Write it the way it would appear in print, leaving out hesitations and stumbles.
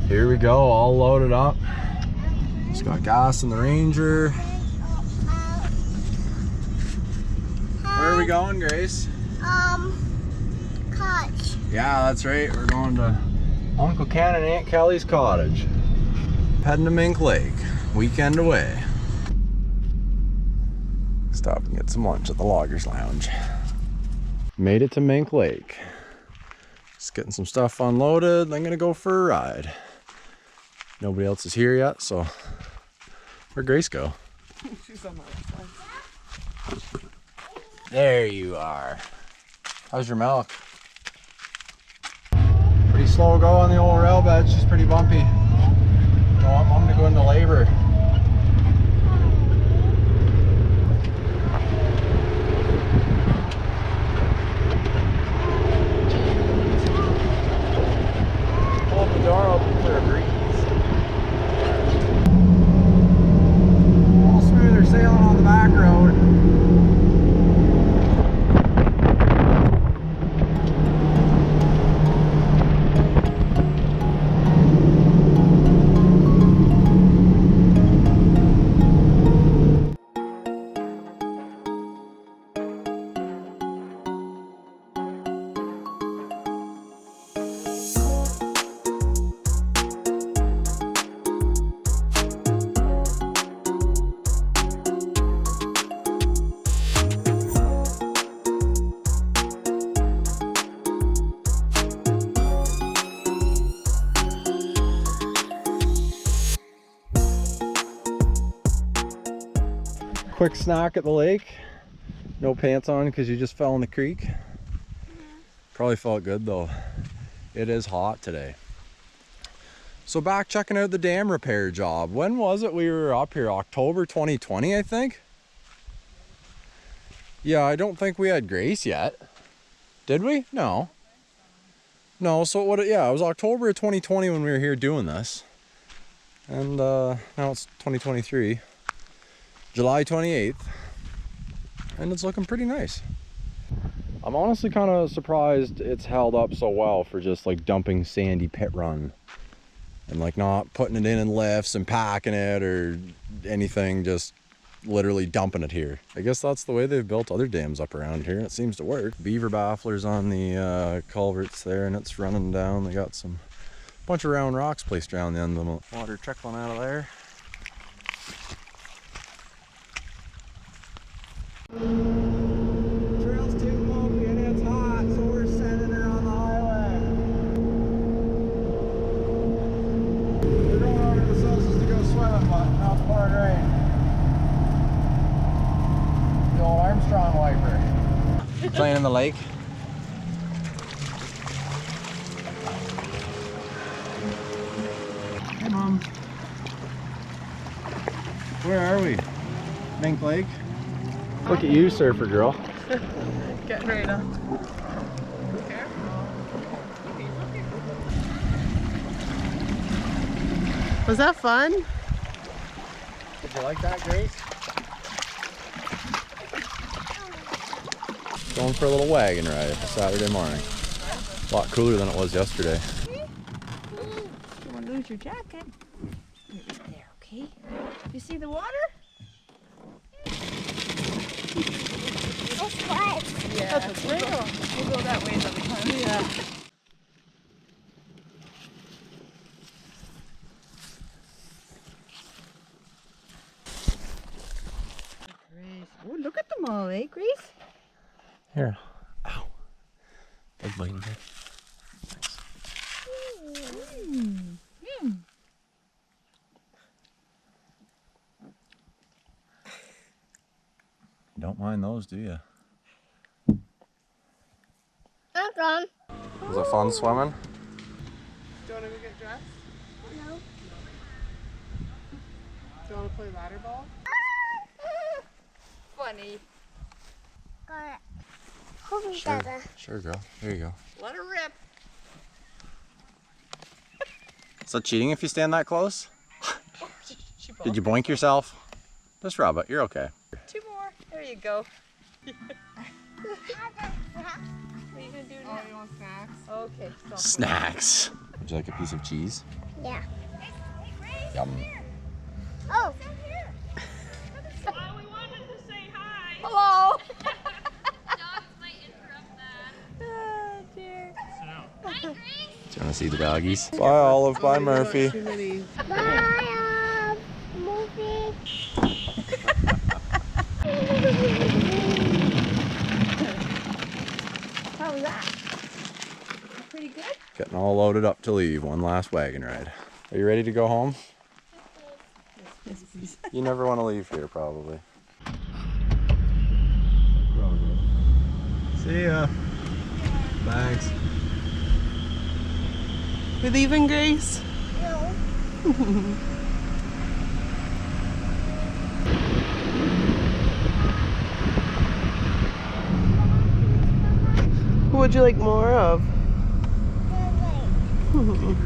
Here we go, all loaded up. Just got gas in the Ranger. Where are we going, Grace? Cottage. Yeah, that's right. We're going to Uncle Ken and Aunt Kelly's cottage. Heading to Mink Lake, weekend away. Stop and get some lunch at the Loggers Lounge. Made it to Mink Lake. Just getting some stuff unloaded, then gonna go for a ride. Nobody else is here yet, so where'd Grace go? She's on my side. There you are. How's your milk? Pretty slow go on the old rail bed. She's pretty bumpy. You know what? I'm gonna go into labor. Hold the door open for a breeze. A little smoother sailing on the back road. Quick snack at the lake. No pants on because you just fell in the creek. Probably felt good though. It is hot today. So back checking out the dam repair job. When was it we were up here? October 2020, I think. Yeah, I don't think we had Grace yet. Did we? No. No, so what? Yeah, it was October of 2020 when we were here doing this. And now it's 2023. July 28th, and it's looking pretty nice. I'm honestly kind of surprised it's held up so well for just like dumping sandy pit run and like not putting it in lifts and packing it or anything, just literally dumping it here. I guess that's the way they've built other dams up around here and it seems to work. Beaver bafflers on the culverts there and it's running down. They got some bunch of round rocks placed around the end of them. Water trickling out of there. Trail's too bumpy and it's hot, so we're sending her on the highway. We're going over to the Sosa's to go swimming, but now it's pouring rain. The old Armstrong wiper. Playing in the lake. Hey, Mom. Where are we? Mink Lake? Look at you, surfer girl. Getting ready to. Was that fun? Did you like that, Grace? Going for a little wagon ride Saturday morning. A lot cooler than it was yesterday. Don't want to lose your jacket. Right there, okay? You see the water? It's wet. Yeah. We'll go that way another time. Yeah. Oh, look at them all, eh, Grace? Here. Ow. Big biting here. Nice. Don't mind those, do you? I'm gone. Was it fun swimming? Do you want to go get dressed? No. Do you want to play ladder ball? Funny. Got it. Hold me, Sure. Dada. Sure, girl. Here you go. Let her rip. Is that cheating if you stand that close? She Did you boink yourself? Just rub it. You're okay. 2 more. There you go. What are you gonna do Oh, now? you want snacks? Okay. So Snacks. Would you like a piece of cheese? Yeah. Yum. Oh. hello. Dogs might interrupt that. Oh dear. Hi, Grace. Do you want to see the doggies? Bye, Olive. Bye, Murphy. Too many. Bye, movie. How was that? Pretty good. Getting all loaded up to leave. One last wagon ride. Are you ready to go home? Yes, please. You never want to leave here, probably. See ya. Thanks. We leaving, Grace? No. What would you like more of? Wait.